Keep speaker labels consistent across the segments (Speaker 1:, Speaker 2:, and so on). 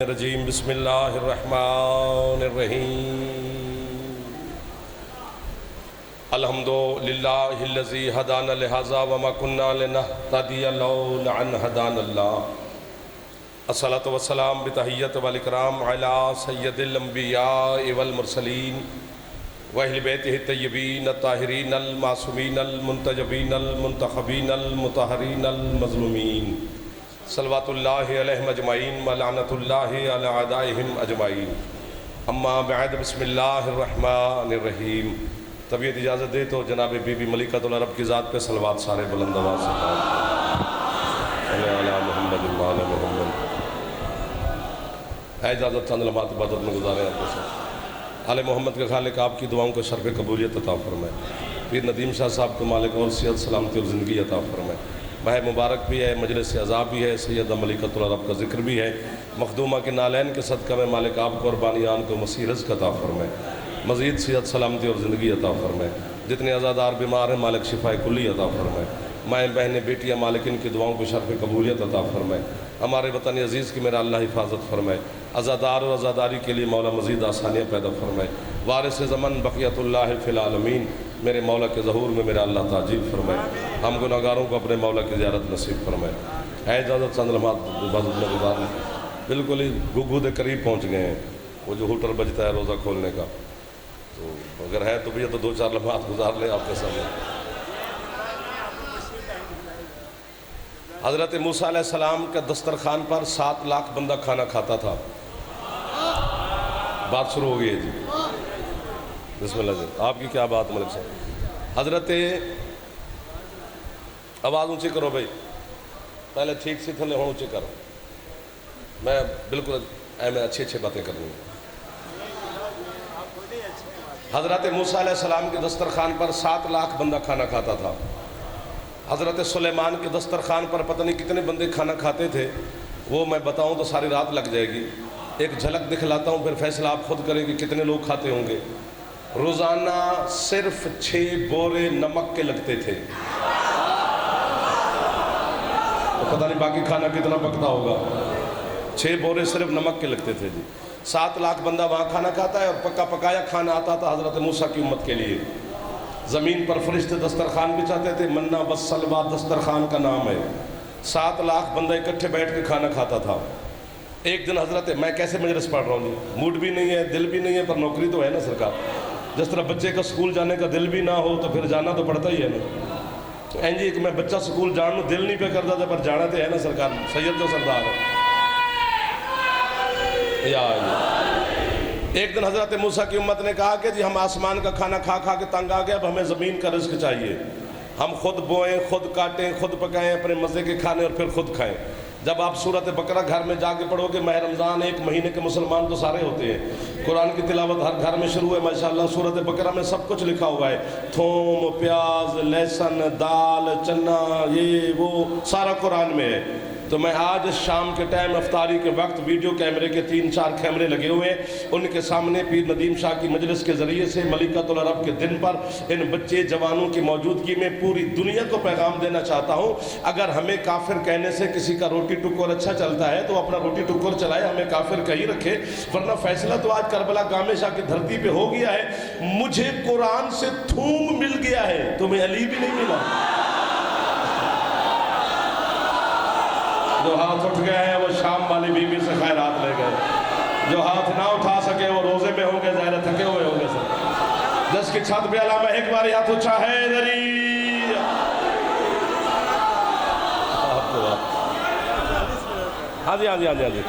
Speaker 1: الرجیم بسم اللہ الرحمن الرحیم الحمدللہ الذی ہدانا لہذا وما کنا لنہتدی لولا ان ہدانا اللہ الصلاۃ والسلام بتحیت والاکرام علی سید الانبیاء والمرسلین واہل بیتہ الطیبین الطاہرین المعصومین المنتجبین المنتخبین المطہرین المظلومین صلوات اللہ علیہم اجمعین ولعنت اللہ علی اعدائہم اجمعین اما بعد بسم اللہ الرحمن الرحیم طبیعت اجازت دے تو جناب بی بی ملکۃ العرب کی ذات پہ صلوات سارے بلند آواز سے صلی علی محمد وعلی محمد۔ ہے اجازت چند لمحات عبادت میں گزارے آپ کو سب آل محمد کے خالق آپ کی دعاؤں کو شرف قبولیت عطا فرمائے، پیر ندیم شاہ صاحب کے مالک اور صحت سلامتی اور زندگی عطا فرمائے، ماہ مبارک بھی ہے، مجلس عذاب بھی ہے، سیدہ ملکۃ العرب کا ذکر بھی ہے، مخدومہ کے نالین کے صدقہ میں مالک آپ کو اور بانیان کو مسیح رزق عطا فرمائے، مزید صحت سلامتی اور زندگی عطا فرمائے، جتنے عزادار بیمار ہیں مالک شفاء کلی عطا فرمائے، مائیں بہنیں بیٹیاں مالک ان کی دعاؤں کو شرف قبولیت عطا فرمائے، ہمارے وطن عزیز کی میرا اللہ حفاظت فرمائے، عزادار اور عزاداری کے لیے مولا مزید آسانیاں پیدا فرمائے، وارث زمن بقیت اللہ فی العالمین میرے مولا کے ظہور میں میرا اللہ تعجیل فرمائے، ہم گناہگاروں کو اپنے مولا کی زیارت نصیب فرمائے۔ ہے اجازت چند لمحات عبادت میں گزارنے، بالکل ہی گھگو دے قریب پہنچ گئے ہیں، وہ جو ہوٹل بجتا ہے روزہ کھولنے کا، تو اگر ہے تو بھی تو دو چار لمحات گزار لیں آپ کے سامنے۔ حضرت موسیٰ علیہ السلام کے دسترخوان پر 7 لاکھ بندہ کھانا کھاتا تھا۔ بات شروع ہو گئی ہے جی، بسم اللہ جی، آپ کی کیا بات ملک صاحب؟ حضرت آواز اونچی کرو بھائی، پہلے ٹھیک سی تھلے ہوں اونچی کرو، میں بالکل میں اچھی باتیں کرنی ہیں۔ حضرت موسیٰ علیہ السلام کے دسترخوان پر 7 لاکھ بندہ کھانا کھاتا تھا۔ حضرت سلیمان کے دسترخوان پر پتہ نہیں کتنے بندے کھانا کھاتے تھے، وہ میں بتاؤں تو ساری رات لگ جائے گی، ایک جھلک دکھلاتا ہوں پھر فیصلہ آپ خود کریں کہ کتنے لوگ کھاتے ہوں گے۔ روزانہ صرف 6 بورے نمک کے لگتے تھے، تو پتہ نہیں باقی کھانا کتنا پکتا ہوگا، 6 بورے صرف نمک کے لگتے تھے جی۔ 7 لاکھ بندہ وہاں کھانا کھاتا ہے اور پکا پکایا کھانا آتا تھا حضرت موسیٰ کی امت کے لیے۔ زمین پر فرشتے دسترخوان بچھاتے تھے، منہ والسلویٰ دسترخوان کا نام ہے۔ 7 لاکھ بندہ اکٹھے بیٹھ کے کھانا کھاتا تھا۔ ایک دن حضرت، میں کیسے مجلس پڑھ رہا ہوں جی، موڈ بھی نہیں ہے، دل بھی نہیں ہے، پر نوکری تو ہے نا سرکار، جس طرح بچے کا سکول جانے کا دل بھی نہ ہو تو پھر جانا تو پڑتا ہی ہے نا۔ این جی کہ میں بچہ سکول جانوں دل نہیں پہ کرتا تھا، پر جانا تو ہے نا سرکار، سید جو سردار ہے۔ ایک دن حضرت موسیٰ کی امت نے کہا کہ جی ہم آسمان کا کھانا کھا کھا کے تنگ آ گیا، اب ہمیں زمین کا رزق چاہیے، ہم خود بوئیں، خود کاٹیں، خود پکائیں اپنے مزے کے کھانے اور پھر خود کھائیں۔ جب آپ سورۃ بقرہ گھر میں جا کے پڑھو گے، ماہ رمضان 1 مہینے کے مسلمان تو سارے ہوتے ہیں، قرآن کی تلاوت ہر گھر میں شروع ہے ماشاءاللہ، سورۃ بقرہ میں سب کچھ لکھا ہوا ہے، تھوم، پیاز، لہسن، دال، چنا، یہ وہ سارا قرآن میں ہے۔ تو میں آج شام کے ٹائم افطاری کے وقت ویڈیو کیمرے کے 3-4 کیمرے لگے ہوئے ہیں، ان کے سامنے پیر ندیم شاہ کی مجلس کے ذریعے سے ملکۃ العرب کے دن پر ان بچے جوانوں کی موجودگی میں پوری دنیا کو پیغام دینا چاہتا ہوں، اگر ہمیں کافر کہنے سے کسی کا روٹی ٹکر اچھا چلتا ہے تو اپنا روٹی ٹکر چلائے، ہمیں کافر کہیں رکھے، ورنہ فیصلہ تو آج کربلا گامے شاہ کی دھرتی پہ ہو گیا ہے۔ مجھے قرآن سے تھوم مل گیا ہے، تمہیں علی بھی نہیں ملا۔ جو ہاتھ اٹھ گئے ہیں وہ شام والی بیوی سے خیرات لے گئے، جو ہاتھ نہ اٹھا سکے وہ روزے میں ہوں گے، ظاہر تھکے ہوئے ہوں گے سر۔ جس کی چھت پہ علامہ ایک باری ہاتھ اٹھا ہے دری، ہاں جی ہاں جی ہاں جی ہاں جی،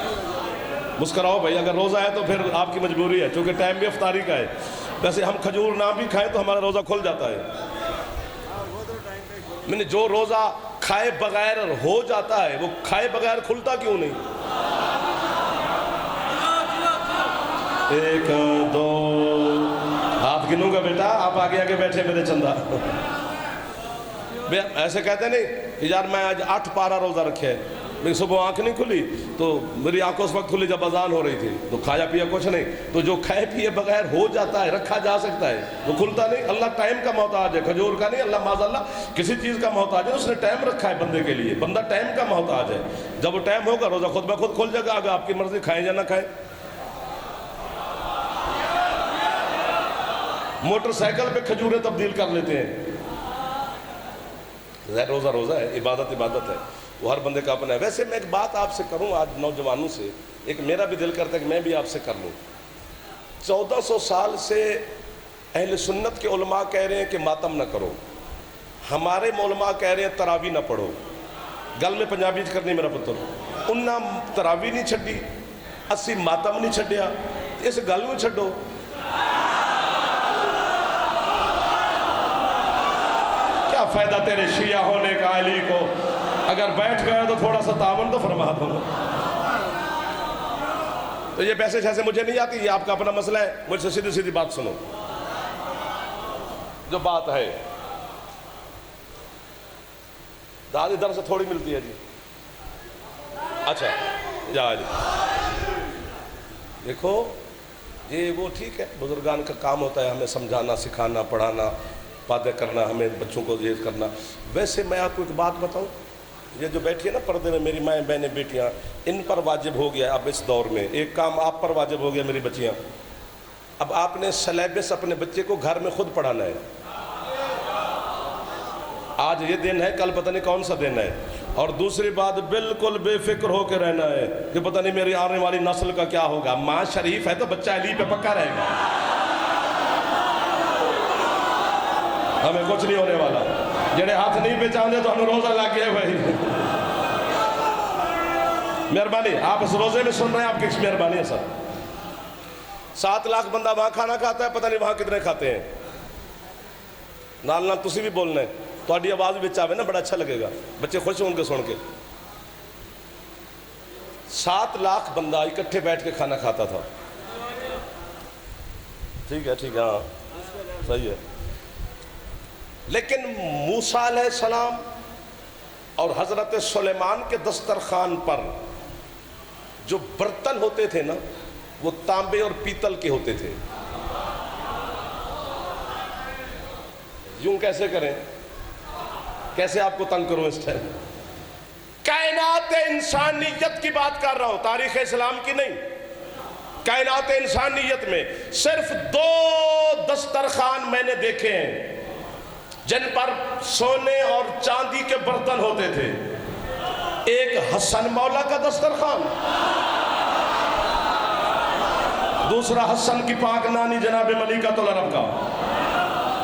Speaker 1: مسکراؤ بھائی، اگر روزہ ہے تو پھر آپ کی مجبوری ہے، چونکہ ٹائم بھی افطاری کا ہے، ویسے ہم کھجور نہ بھی کھائیں تو ہمارا روزہ کھل جاتا ہے، میں نے جو روزہ کھائے بغیر ہو جاتا ہے وہ کھائے بغیر کھلتا کیوں نہیں؟ 1 2 ہاتھ گنوں گا بیٹا، آپ آگے آگے بیٹھے میرے چندہ، ایسے کہتے نہیں یار میں آج 8 پارہ روزہ رکھے ہے، میری صبح آنکھ نہیں کھلی تو میری آنکھ اس وقت کھلی جب اذان ہو رہی تھی، تو کھایا پیا کچھ نہیں، تو جو کھائے پیے بغیر ہو جاتا ہے، رکھا جا سکتا ہے، وہ کھلتا نہیں۔ اللہ ٹائم کا محتاج ہے، کھجور کا نہیں، اللہ معاذ اللہ کسی چیز کا محتاج ہے، اس نے ٹائم رکھا ہے بندے کے لیے، بندہ ٹائم کا محتاج ہے۔ جب وہ ٹائم ہوگا روزہ خود بخود کھل جائے گا، اگر آپ کی مرضی کھائیں یا نہ کھائیں۔ موٹر سائیکل پہ کھجوریں تبدیل کر لیتے ہیں۔ روزہ روزہ ہے، عبادت عبادت ہے، وہ ہر بندے کا اپنا ہے۔ ویسے میں ایک بات آپ سے کروں آج نوجوانوں سے، ایک میرا بھی دل کرتا ہے کہ میں بھی آپ سے کر لوں۔ 1400 سال سے اہل سنت کے علماء کہہ رہے ہیں کہ ماتم نہ کرو، ہمارے علماء کہہ رہے ہیں تراویح نہ پڑھو۔ گل میں پنجابی کرنی میرا پتر، انہاں تراویح نہیں چھڈی، اسی ماتم نہیں چھڈیا، اس گل میں چھڈو۔ کیا فائدہ تیرے شیعہ ہونے کا علی کو، اگر بیٹھ گیا تو تھوڑا سا تعاون تو فرما دو۔ تو یہ پیسے شیسے مجھے نہیں آتی، یہ آپ کا اپنا مسئلہ ہے، مجھ سے سیدھی سیدھی بات سنو۔ جو بات ہے داد ادھر سے تھوڑی ملتی ہے جی، اچھا جا جی دیکھو، یہ وہ ٹھیک ہے، بزرگان کا کام ہوتا ہے ہمیں سمجھانا، سکھانا، پڑھانا، باتیں کرنا، ہمیں بچوں کو یہ کرنا۔ ویسے میں آپ کو ایک بات بتاؤں، یہ جو بیٹھی ہے نا پردے میں میری مائیں بہنیں بیٹیاں، ان پر واجب ہو گیا اب اس دور میں ایک کام آپ پر واجب ہو گیا میری بچیاں، اب آپ نے سلیبس اپنے بچے کو گھر میں خود پڑھانا ہے۔ آج یہ دن ہے، کل پتہ نہیں کون سا دن ہے۔ اور دوسری بات، بالکل بے فکر ہو کے رہنا ہے کہ پتہ نہیں میری آنے والی نسل کا کیا ہوگا۔ ماں شریف ہے تو بچہ علی پہ پکا رہے گا، ہمیں کچھ نہیں ہونے والا۔ جڑے ہاتھ نہیں پہ چاہتے تو ہمیں روزہ لگ گیا بھائی۔ مہربانی، آپ اس روزے میں سن رہے ہیں، آپ کی مہربانی ہے سر۔ 7 لاکھ بندہ وہاں کھانا کھاتا ہے، پتہ نہیں وہاں کتنے کھاتے ہیں۔ نال نال تسی بھی بولنا ہے، تھوڑی آواز بھی آوے نا، بڑا اچھا لگے گا، بچے خوش ہوں گے سن کے۔ 7 لاکھ بندہ اکٹھے بیٹھ کے کھانا کھاتا تھا۔ ٹھیک ہے ٹھیک ہے، ہاں صحیح ہے۔ لیکن موسیٰ علیہ السلام اور حضرت سلیمان کے دسترخوان پر جو برتن ہوتے تھے نا، وہ تانبے اور پیتل کے ہوتے تھے۔ یوں کیسے کریں، کیسے آپ کو تنگ کروں اس ٹائم؟ کائنات انسانیت کی بات کر رہا ہوں، تاریخ اسلام کی نہیں۔ کائنات انسانیت میں صرف 2 دسترخوان میں نے دیکھے ہیں جن پر سونے اور چاندی کے برتن ہوتے تھے۔ ایک حسن مولا کا دسترخوان، دوسرا حسن کی پاک نانی جناب ملکۃ العرب کا۔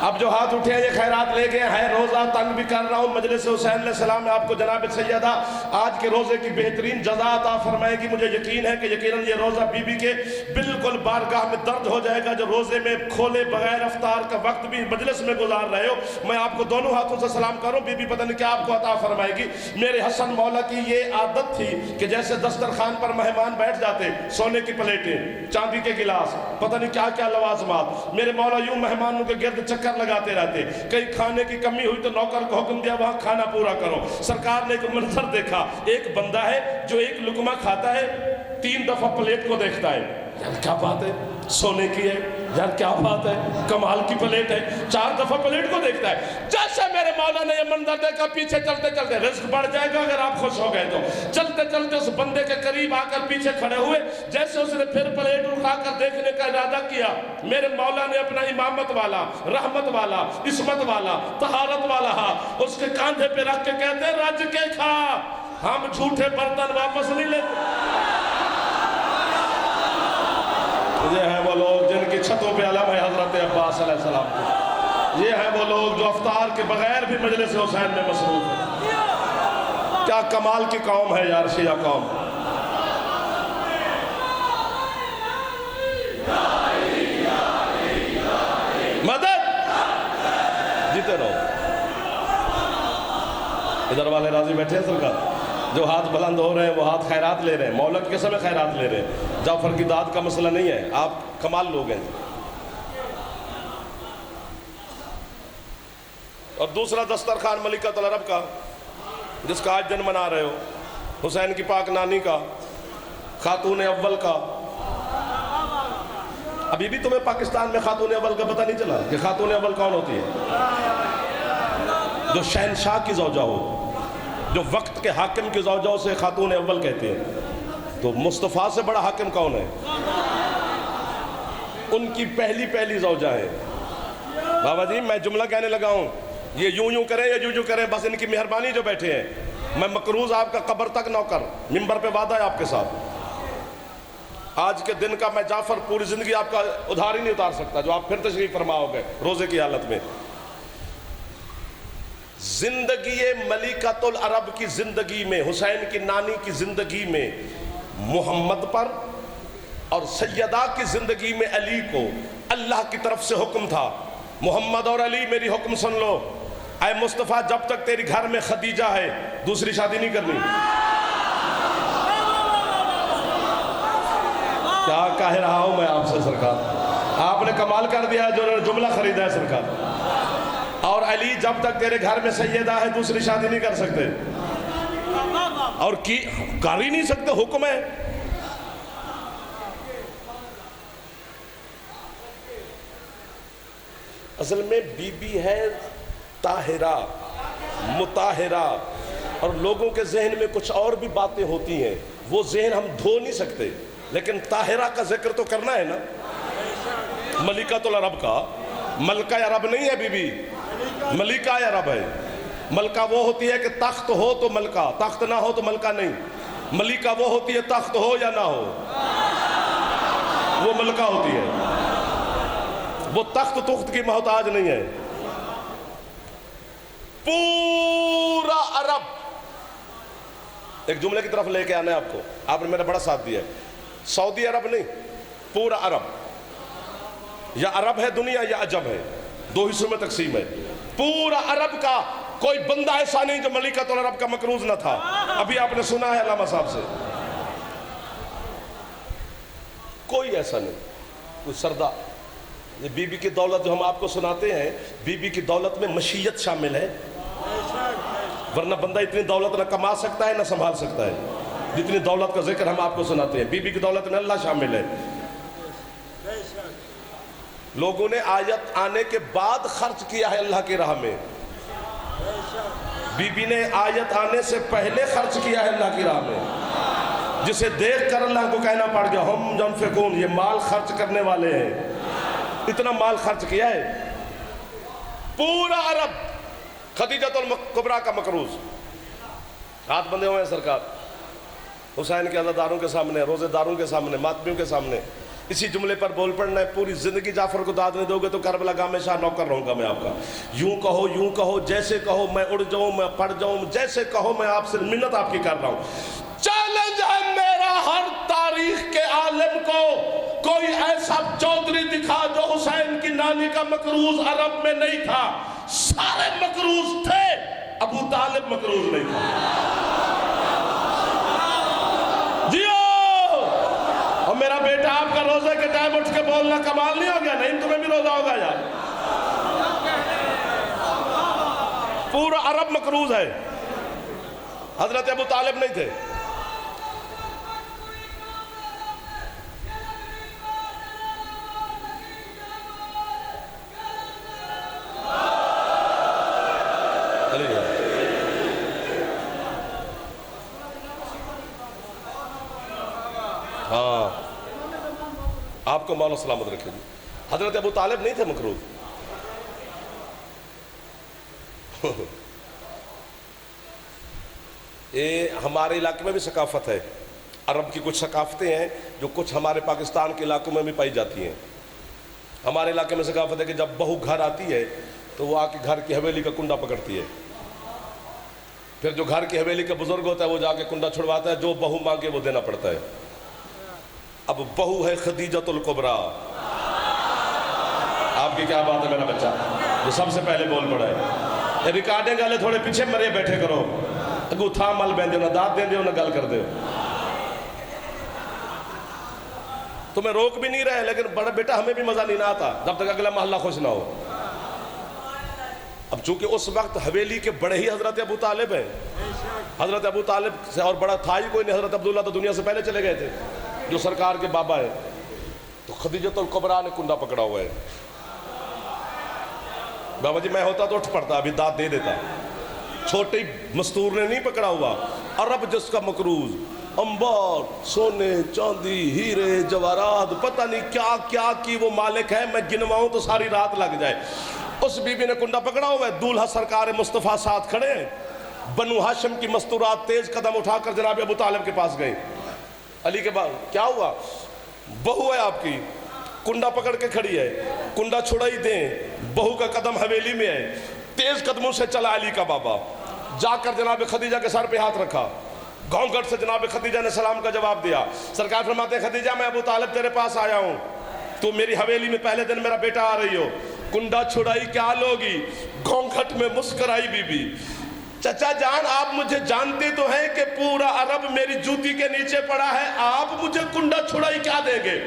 Speaker 1: اب جو ہاتھ اٹھے ہیں یہ خیرات لے گئے ہیں، روزہ تنگ بھی کر رہا ہوں۔ مجلس حسین علیہ السلام میں آپ کو جناب سیدہ آج کے روزے کی بہترین جزا عطا فرمائے گی۔ مجھے یقین ہے کہ یقیناً یہ روزہ بی بی کے بالکل بارگاہ میں درد ہو جائے گا، جو روزے میں کھولے بغیر افطار کا وقت بھی مجلس میں گزار رہے ہو۔ میں آپ کو دونوں ہاتھوں سے سلام کروں، بی بی پتہ نہیں کیا آپ کو عطا فرمائے گی۔ میرے حسن مولا کی یہ عادت تھی کہ جیسے دسترخوان پر مہمان بیٹھ جاتے، سونے کی پلیٹیں، چاندی کے گلاس، پتہ نہیں کیا کیا لوازمات، میرے مولا یوں مہمانوں کے گرد چکر لگاتے رہتے۔ کئی کھانے کی کمی ہوئی تو نوکر کو حکم دیا وہاں کھانا پورا کرو۔ سرکار نے ایک منظر دیکھا، ایک بندہ ہے جو ایک لقمہ کھاتا ہے 3 دفعہ پلیٹ کو دیکھتا ہے، یار کیا بات ہے، سونے کی ہے، یار کیا بات ہے، کمال کی پلیٹ ہے، 4 دفعہ پلیٹ کو دیکھتا ہے۔ جیسے میرے مولا نے یہ منظر دیکھا، پیچھے چلتے چلتے رزق بڑھ جائے گا اگر آپ خوش ہو گئے تو، چلتے چلتے اس بندے کے قریب آ کر پیچھے کھڑے ہوئے۔ جیسے اس نے پھر پلیٹ اٹھا کر دیکھنے کا ارادہ کیا، میرے مولا نے اپنا امامت والا، رحمت والا، عصمت والا، طہارت والا ہاتھ اس کے کاندھے پہ رکھ کے کہتے ہیں رج کے کھا، ہم جھوٹے برتن واپس نہیں لیتے۔ یہ ہیں وہ لوگ جن کی چھتوں پہ علم ہے حضرت عباس علیہ السلام کی۔ یہ ہیں وہ لوگ جو افطار کے بغیر بھی مجلس حسین میں مصروف ہیں۔ کیا کمال کی قوم ہے یار شیعہ قوم۔ مدد جیتے رہو۔ ادھر والے راضی بیٹھے ہیں سرکار، جو ہاتھ بلند ہو رہے ہیں وہ ہاتھ خیرات لے رہے ہیں، مولد کے سمے خیرات لے رہے ہیں۔ جعفر کی داد کا مسئلہ نہیں ہے، آپ کمال لوگ ہیں۔ اور دوسرا دسترخوان ملکۃ العرب کا، جس کا آج دن منا رہے ہو، حسین کی پاک نانی کا، خاتون اول کا۔ ابھی بھی تمہیں پاکستان میں خاتون اول کا پتہ نہیں چلا کہ خاتون اول کون ہوتی ہے؟ جو شہنشاہ کی زوجہ ہو، جو وقت کے حاکم کی زوجوں سے خاتون اول کہتے ہیں۔ تو مصطفیٰ سے بڑا حاکم کون ہے؟ ان کی پہلی زوجہ ہے۔ بابا جی میں جملہ کہنے لگا ہوں، یہ یوں کریں یا یوں کریں، بس ان کی مہربانی جو بیٹھے ہیں۔ میں مقروض آپ کا قبر تک نوکر، ممبر پہ وعدہ ہے آپ کے ساتھ۔ آج کے دن کا میں جعفر پوری زندگی آپ کا ادھار ہی نہیں اتار سکتا، جو آپ پھر تشریف فرما ہو گئے روزے کی حالت میں۔ زندگی ملکۃ العرب کی زندگی میں، حسین کی نانی کی زندگی میں محمد پر اور سیدہ کی زندگی میں علی کو اللہ کی طرف سے حکم تھا، محمد اور علی میری حکم سن لو، اے مصطفیٰ جب تک تیری گھر میں خدیجہ ہے دوسری شادی نہیں کرنی۔ کیا کہہ رہا ہوں میں آپ سے سرکار، آپ نے کمال کر دیا ہے جو انہوں نے جملہ خریدا ہے سرکار۔ اور علی جب تک تیرے گھر میں سیدہ ہے دوسری شادی نہیں کر سکتے، اور کر ہی نہیں سکتے، حکم ہے۔ اصل میں بی بی ہے طاہرہ مطہرہ، اور لوگوں کے ذہن میں کچھ اور بھی باتیں ہوتی ہیں، وہ ذہن ہم دھو نہیں سکتے، لیکن طاہرہ کا ذکر تو کرنا ہے نا۔ ملکۃ العرب کا، ملکہ عرب نہیں ہے بی بی، ملکہ عرب ہے۔ ملکہ وہ ہوتی ہے کہ تخت ہو تو ملکہ، تخت نہ ہو تو ملکہ نہیں۔ ملکہ وہ ہوتی ہے تخت ہو یا نہ ہو، وہ ملکہ ہوتی ہے، وہ تخت تخت کی محتاج نہیں ہے۔ پورا عرب، ایک جملے کی طرف لے کے آنا ہے آپ کو، آپ نے میرا بڑا ساتھ دیا ہے۔ سعودی عرب نہیں، پورا عرب، یا عرب ہے دنیا یا عجم ہے، دو حصوں میں تقسیم ہے۔ پورا عرب کا کوئی بندہ ایسا نہیں جو ملکۃ العرب کا مقروض نہ تھا۔ ابھی آپ نے سنا ہے علامہ صاحب سے، کوئی ایسا نہیں، کوئی سردار۔ یہ بی بی کی دولت جو ہم آپ کو سناتے ہیں، بی بی کی دولت میں مشیت شامل ہے، ورنہ بندہ اتنی دولت نہ کما سکتا ہے نہ سنبھال سکتا ہے جتنی دولت کا ذکر ہم آپ کو سناتے ہیں۔ بی بی کی دولت میں اللہ شامل ہے۔ لوگوں نے آیت آنے کے بعد خرچ کیا ہے اللہ کی راہ میں، بی بی نے آیت آنے سے پہلے خرچ کیا ہے اللہ کی راہ میں، جسے دیکھ کر اللہ کو کہنا پڑ گیا ہم ينفقون، یہ مال خرچ کرنے والے ہیں، اتنا مال خرچ کیا ہے۔ پورا عرب خدیجۃ الکبریٰ کا مقروض، ہاتھ بندھے ہوئے ہیں سرکار حسین کے عزاداروں کے سامنے، روزے داروں کے سامنے، ماتمیوں کے سامنے۔ اسی جملے پر بول پڑنا ہے، پوری زندگی جعفر کو داد نہیں دو گے تو کربلا گاہ میں شاہ نوکر رہوں گا میں آپ کا۔ یوں کہو جیسے کہو میں اڑ جاؤں، میں پڑ جاؤں، جیسے کہو میں آپ سے منت آپ کی کر رہا ہوں۔ چیلنج ہے میرا ہر تاریخ کے عالم کو، کوئی ایسا چودھری دکھا جو حسین کی نانی کا مقروض عرب میں نہیں تھا۔ سارے مقروض تھے، ابو طالب مقروض نہیں تھا۔ اور میرا بیٹا آپ کا روزے کے ٹائم اٹھ کے بولنا کمال نہیں ہو گیا؟ نہیں، تمہیں بھی روزہ ہوگا یار۔ پورا عرب مقروض ہے، حضرت ابو طالب نہیں تھے۔ ہاں، آپ کو مولا سلامت رکھے جی۔ حضرت ابو طالب نہیں تھے مقروض۔ یہ ہمارے علاقے میں بھی ثقافت ہے، عرب کی کچھ ثقافتیں ہیں جو کچھ ہمارے پاکستان کے علاقوں میں بھی پائی جاتی ہیں۔ ہمارے علاقے میں ثقافت ہے کہ جب بہو گھر آتی ہے تو وہ آ کے گھر کی حویلی کا کنڈا پکڑتی ہے، پھر جو گھر کی حویلی کا بزرگ ہوتا ہے وہ جا کے کنڈا چھڑواتا ہے، جو بہو مانگے وہ دینا پڑتا ہے۔ اب بہو ہے خدیجۃ الکبریٰ، آپ کی کیا بات ہے میرا بچہ جو سب سے پہلے بول پڑا ہے۔ ریکارڈنگ والے تھوڑے پیچھے مرے بیٹھے کرو، اگو تھا مل بہن نہ داد دیں نہ گل کر دے، تمہیں روک بھی نہیں رہے، لیکن بڑا بیٹا ہمیں بھی مزہ نہیں نہ آتا جب تک اگلا محلہ خوش نہ ہو۔ اب چونکہ اس وقت حویلی کے بڑے ہی حضرت ابو طالب ہیں، حضرت ابو طالب سے اور بڑا تھا ہی کوئی نہیں، حضرت عبداللہ تو دنیا سے پہلے چلے گئے تھے جو سرکار کے بابا ہیں. تو خدیجۃ الکبریٰ نے کنڈا پکڑا ہوا ہے. بابا جی میں ہوتا تو اٹھ پڑتا، ابھی داد دے دیتا. چھوٹی مستور نے نہیں پکڑا ہوا، عرب جس کا مقروض، انبار، سونے چاندی ہیرے جواہرات، پتہ نہیں کیا کیا کی وہ مالک ہے، میں گنواؤں تو ساری رات لگ جائے. اس بی بی نے کنڈا پکڑا ہوا ہے، دولہا سرکار مصطفیٰ ساتھ کھڑے ہیں. بنو ہاشم کی مستورات تیز قدم اٹھا کر جناب ابو طالب کے پاس گئے. علی کے بعد کیا ہوا؟ بہو ہے آپ کی، کنڈا پکڑ کے کھڑی ہے، کنڈا چھڑائی دیں. بہو کا قدم حویلی میں ہے، تیز قدموں سے چلا علی کا بابا، جا کر جناب خدیجہ کے سر پہ ہاتھ رکھا. گھونگھٹ سے جناب خدیجہ نے سلام کا جواب دیا. سرکار فرماتے ہیں خدیجہ میں ابو طالب تیرے پاس آیا ہوں، تو میری حویلی میں پہلے دن میرا بیٹا آ رہی ہو، کنڈا چھڑائی کیا لوگی؟ گھونگھٹ میں مسکرائی بی بی. چچا جان آپ مجھے جانتے تو ہیں کہ پورا عرب میری جوتی کے نیچے پڑا ہے، آپ مجھے کنڈا چھڑائی کیا دیں گے؟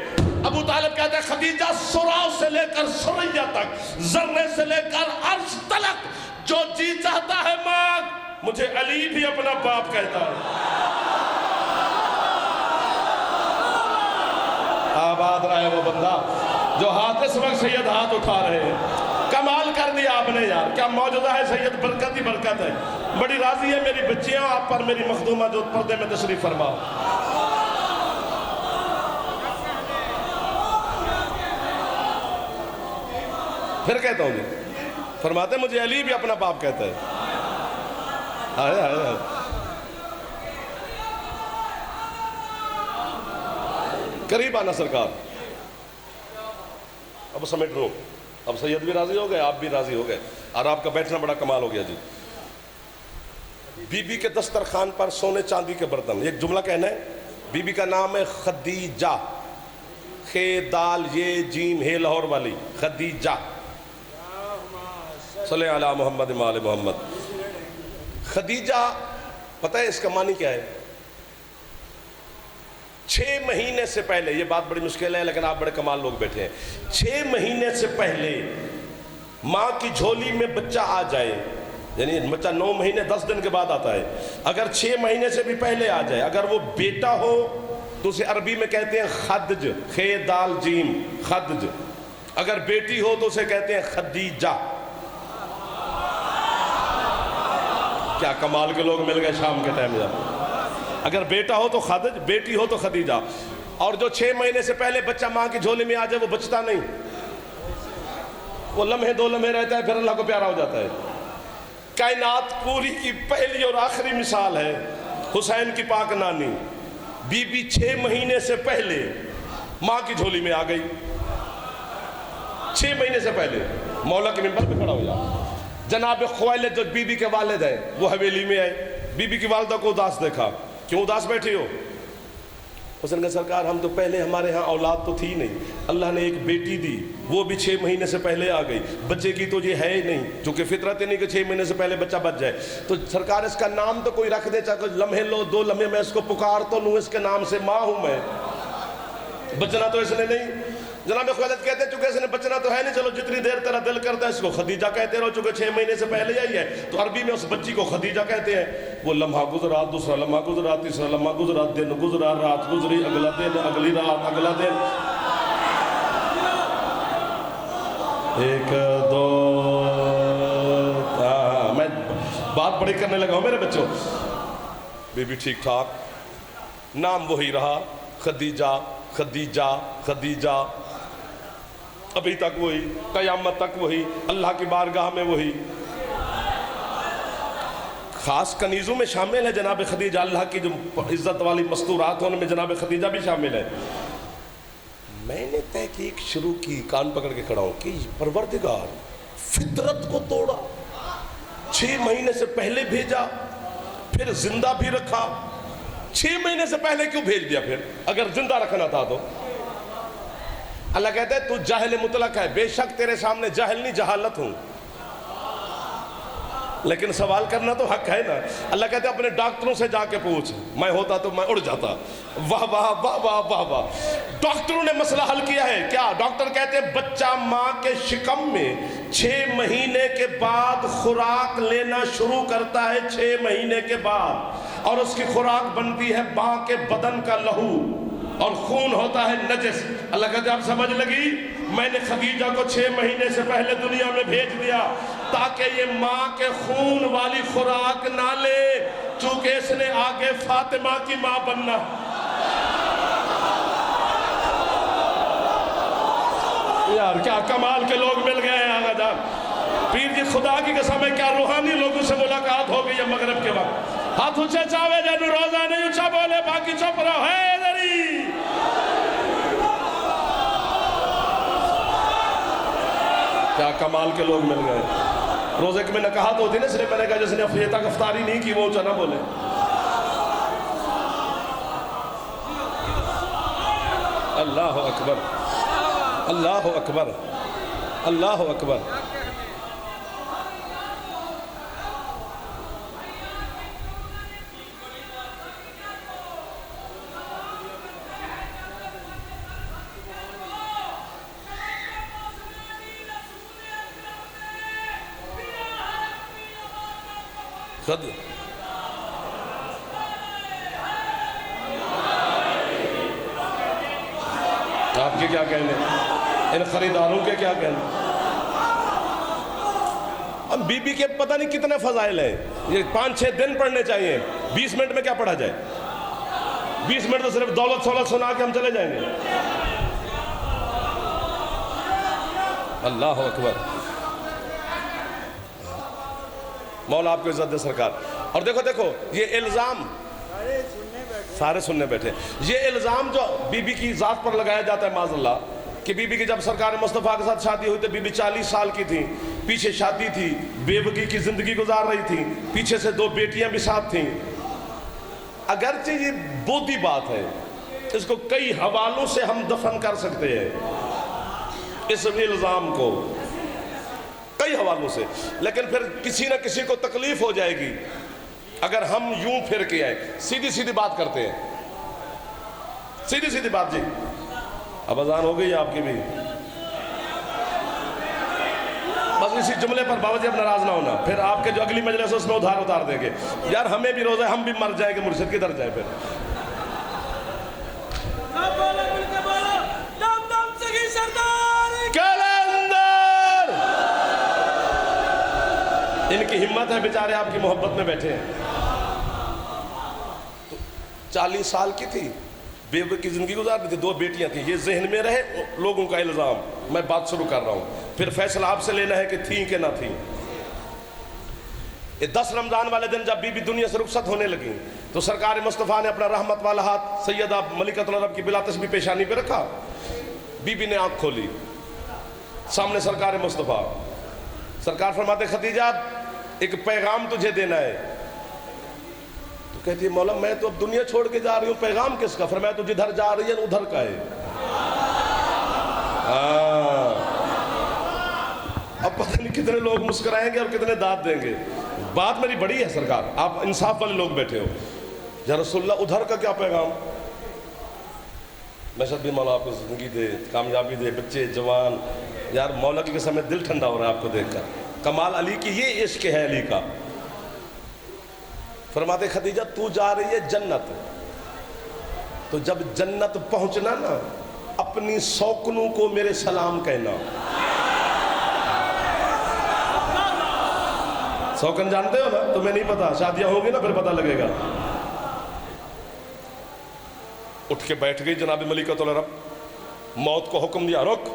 Speaker 1: ابو طالب کہتے ہیں خدیجہ سراء سے لے کر سریہ تک، ذرے سے لے کر عرش تلک، جو جی چاہتا ہے مانگ. مجھے علی بھی اپنا باپ کہتا ہے. آباد رہے وہ بندہ جو ہاتھ اس وقت سید ہاتھ اٹھا رہے ہیں. کمال کر دیا آپ نے یار، کیا موجودہ ہے سید، برکت ہی برکت ہے. بڑی راضی ہے میری بچیاں آپ پر، میری مخدومہ جو پردے میں تشریف فرما. پھر کہتا ہوں جی، فرماتے ہیں مجھے علی بھی اپنا باپ کہتا ہے. آئے آئے آئے. قریب آنا سرکار. اب سمیٹ رو، اب سید بھی راضی ہو گئے، آپ بھی راضی ہو گئے، اور آپ کا بیٹھنا بڑا کمال ہو گیا جی. بی بی کے دسترخوان پر سونے چاندی کے برتن. ایک جملہ کہنا ہے، بی بی کا نام ہے خدیجہ، خے دال یہ جیم ہے لاہور والی، خدیجہ. صلی علی محمد و آل محمد. خدیجہ پتہ ہے اس کا معنی کیا ہے؟ 6 مہینے سے پہلے، یہ بات بڑی مشکل ہے لیکن آپ بڑے کمال لوگ بیٹھے ہیں. 6 مہینے سے پہلے ماں کی جھولی میں بچہ آ جائے، یعنی بچہ 9 مہینے 10 دن کے بعد آتا ہے، اگر 6 مہینے سے بھی پہلے آ جائے، اگر وہ بیٹا ہو تو اسے عربی میں کہتے ہیں خدج، خے دال جیم، خدج. اگر بیٹی ہو تو اسے کہتے ہیں خدیجہ. کیا کمال کے لوگ مل گئے شام کے ٹائم. اگر بیٹا ہو تو خدج، بیٹی ہو تو خدیجہ. اور جو 6 مہینے سے پہلے بچہ ماں کی جھولی میں آ جائے وہ بچتا نہیں، وہ لمحے 2 لمحے رہتا ہے، پھر اللہ کو پیارا ہو جاتا ہے. کائنات پوری کی پہلی اور آخری مثال ہے حسین کی پاک نانی. بی بی 6 مہینے سے پہلے ماں کی جھولی میں آ گئی. 6 مہینے سے پہلے مولا کے منبر پہ کھڑا ہو جا. جناب خویلد جو بی بی کے والد ہیں وہ حویلی میں آئے. بی بی کی والدہ کو اداس دیکھا. کیوں اداس بیٹھی ہو؟ اس نے کہا سرکار ہم تو پہلے ہمارے ہاں اولاد تو تھی نہیں، اللہ نے ایک بیٹی دی، وہ بھی 6 مہینے سے پہلے آ گئی، بچے کی تو یہ ہے ہی نہیں، چونکہ فطرت ہی نہیں کہ 6 مہینے سے پہلے بچہ بچ جائے. تو سرکار اس کا نام تو کوئی رکھ دے، چاہے کوئی لمحے لو 2 لمحے میں اس کو پکار تو لوں، اس کے نام سے ماں ہوں میں. بچنا تو اس نے نہیں. جناب خویلد کہتے ہیں چونکہ اس نے بچنا تو ہے نہیں، چلو جتنی دیر تیرا دل کرتا ہے اس کو خدیجہ کہتے رہو، چونکہ 6 مہینے سے پہلے آئی ہے تو عربی میں اس بچی کو خدیجہ کہتے ہیں. وہ لمحہ گزرا، دوسرا لمحہ گزرا، تیسرا لمحہ گزرا، دن گزرا، رات گزری، اگلا دن، اگلی رات، اگلا دن. 1 2 میں بات بڑی کرنے لگا ہوں میرے بچوں. بی بی ٹھیک ٹھاک، نام وہی رہا، خدیجہ خدیجہ خدیجہ، ابھی تک وہی، قیامت تک وہی، اللہ کی بارگاہ میں وہی. خاص کنیزوں میں شامل ہے جناب خدیجہ، اللہ کی جو عزت والی مستورات ان میں جناب خدیجہ بھی شامل ہے. میں نے تحقیق شروع کی، کان پکڑ کے کھڑا ہوں کہ پروردگار فطرت کو توڑا، 6 مہینے سے پہلے بھیجا، پھر زندہ بھی رکھا. 6 مہینے سے پہلے کیوں بھیج دیا پھر اگر زندہ رکھنا تھا تو؟ اللہ کہتا ہے تو جاہل مطلق ہے، بے شک تیرے سامنے جاہل نہیں جہالت ہوں. لیکن سوال کرنا تو حق ہے نا. اللہ کہتے ہیں اپنے ڈاکٹروں سے جا کے پوچھ, میں ہوتا تو میں اڑ جاتا. واہ واہ واہ واہ واہ واہ. ڈاکٹروں نے مسئلہ حل کیا ہے کیا؟ ڈاکٹر کہتے ہیں بچہ ماں کے شکم میں 6 مہینے کے بعد خوراک لینا شروع کرتا ہے, 6 مہینے کے بعد, اور اس کی خوراک بنتی ہے ماں کے بدن کا لہو اور خون ہوتا ہے نجس. اللہ کہتے ہیں آپ سمجھ لگی, میں نے خدیجہ کو 6 مہینے سے پہلے دنیا میں بھیج دیا تاکہ یہ ماں کے خون والی خوراک نہ لے, چونکہ اس نے آگے فاطمہ کی ماں بننا. یار کیا کمال کے لوگ مل گئے ہیں آقا جان. پیر جی خدا کی قسم ہے کیا روحانی لوگوں سے ملاقات ہو گئی ہے مغرب کے وقت. ہاتھ اونچے چاہے جانو روزہ نہیں اونچا بولے, باقی چپ رہو. ہے ادھری کیا کمال کے لوگ مل گئے. روزے کے میں نے کہا تو ہوتی نا, اس لیے میں نے کہا جس نے ابھی تک افطاری نہیں کی وہ اونچا نہ بولے. اللہ اکبر, اللہ اکبر, اللہ اکبر. خود آپ کے کیا کہنے, ان خریداروں کے کیا کہنے. اب بی بی کے پتہ نہیں کتنے فضائل ہیں, یہ 5-6 دن پڑھنے چاہیے. 20 منٹ میں کیا پڑھا جائے؟ 20 منٹ تو صرف دولت سولت سنا کے ہم چلے جائیں گے. اللہ اکبر. مولا آپ کو عزت دے سرکار. اور دیکھو دیکھو یہ الزام سارے سننے بیٹھے, یہ الزام جو بی بی کی ذات پر لگایا جاتا ہے معاذ اللہ, کہ بی بی کی جب سرکار مصطفیٰ کے ساتھ شادی ہوئی تو بی بی 40 سال کی تھی, پیچھے شادی تھی, بیوگی کی زندگی گزار رہی تھی, پیچھے سے 2 بیٹیاں بھی ساتھ تھیں. اگرچہ یہ بودھی بات ہے, اس کو کئی حوالوں سے ہم دفن کر سکتے ہیں اس الزام کو, کئی حوالوں سے, لیکن پھر کسی نہ کسی کو تکلیف ہو جائے گی اگر ہم یوں پھر کے آئے. سیدھی سیدھی بات کرتے ہیں, سیدھی سیدھی بات. جی اب اذان ہو گئی آپ کی بھی, بس اسی جملے پر بابا جی اب ناراض نہ ہونا, پھر آپ کے جو اگلی مجلس ہے اس میں ادھار اتار دیں گے. یار ہمیں بھی روزہ ہے, ہم بھی مر جائیں گے, مرشد کدھر جائے پھر. ان کی ہمت ہے بیچارے آپ کی محبت میں بیٹھے ہیں. 40 سال کی تھی, بیوی کی زندگی گزارتی تھی, 2 بیٹیاں تھیں. یہ ذہن میں رہے لوگوں کا الزام. میں بات شروع کر رہا ہوں, پھر فیصلہ آپ سے لینا ہے کہ تھیں کہ نہ تھیں. یہ 10 رمضان والے دن جب بی بی دنیا سے رخصت ہونے لگیں تو سرکار مصطفیٰ نے اپنا رحمت والا ہاتھ سیدہ ملکۃ العرب کی بلا تشبیہ پیشانی پہ رکھا. بی بی نے آنکھ کھولی, سامنے سرکار مصطفیٰ. سرکار فرماتے خدیجہ ایک پیغام تجھے دینا ہے. تو کہتی ہے مولا میں تو اب دنیا چھوڑ کے جا رہی ہوں, پیغام کس کا؟ فرمایا تو جدھر جا رہی ہے ادھر کا ہے. اب پتہ نہیں کتنے لوگ مسکرائیں گے اور کتنے داد دیں گے. بات میری بڑی ہے سرکار, آپ انصاف والے لوگ بیٹھے ہو. یا رسول اللہ ادھر کا کیا پیغام؟ میں شب بھی مولا آپ کو زندگی دے, کامیابی دے, بچے جوان. یار مولا کی قسم میں دل ٹھنڈا ہو رہا ہے آپ کو دیکھ کر. کمال علی کی یہ عشق ہے علی کا. فرماتے خدیجہ تو جا رہی ہے جنت, تو جب جنت پہنچنا نا اپنی سوکنوں کو میرے سلام کہنا. سوکن جانتے ہو نا؟ تمہیں نہیں پتا, شادیاں ہوں گی نا پھر پتا لگے گا. اٹھ کے بیٹھ گئی جناب ملکۃ العرب, موت کو حکم دیا رک.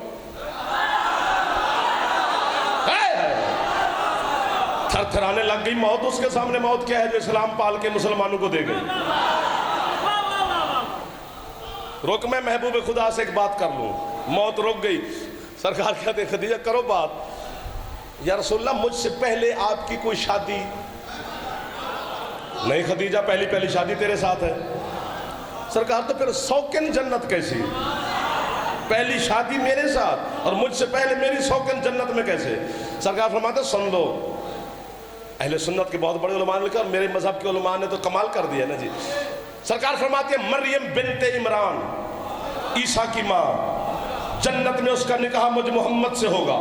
Speaker 1: تھر تھرانے لگ گئی موت اس کے سامنے. موت کیا ہے جو اسلام پال کے مسلمانوں کو دے گئی. رک, میں محبوب خدا سے ایک بات کر لوں. موت رک گئی. سرکار کہتے ہیں خدیجہ کرو بات. یا رسول اللہ مجھ سے پہلے آپ کی کوئی شادی نہیں. خدیجہ پہلی شادی تیرے ساتھ ہے. سرکار تو پھر سوکن جنت کیسی؟ پہلی شادی میرے ساتھ اور مجھ سے پہلے میری سوکن جنت میں کیسے؟ سرکار فرماتے سن لو, اہل سنت کے بہت بڑے علماء نے لکھا، اور میرے مذہب کے علماء نے تو کمال کر دیا نا جی. سرکار فرماتے ہیں مریم بنت عمران، عیسیٰ کی ماں، جنت میں اس کا نکاح مجھ محمد سے ہوگا،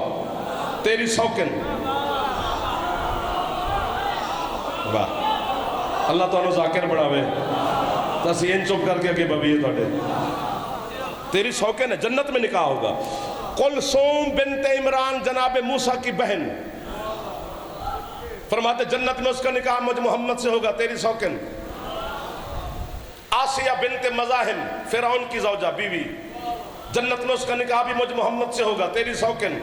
Speaker 1: تیری سوکن. واہ اللہ تو ذاکر بڑھاوے تسین چپ کر کے کہ ببی توڑے تیری سوکن ہے، جنت میں نکاح ہوگا. کلثوم بنت عمران جناب موسیٰ کی بہن، فرماتے جنت میں اس کا نکاح مجھ محمد سے ہوگا، تیری سوکن. آسیہ بنت مزاحم فرعون کی زوجہ بیوی، جنت میں اس کا نکاح بھی مجھ محمد سے ہوگا، تیری سوکن.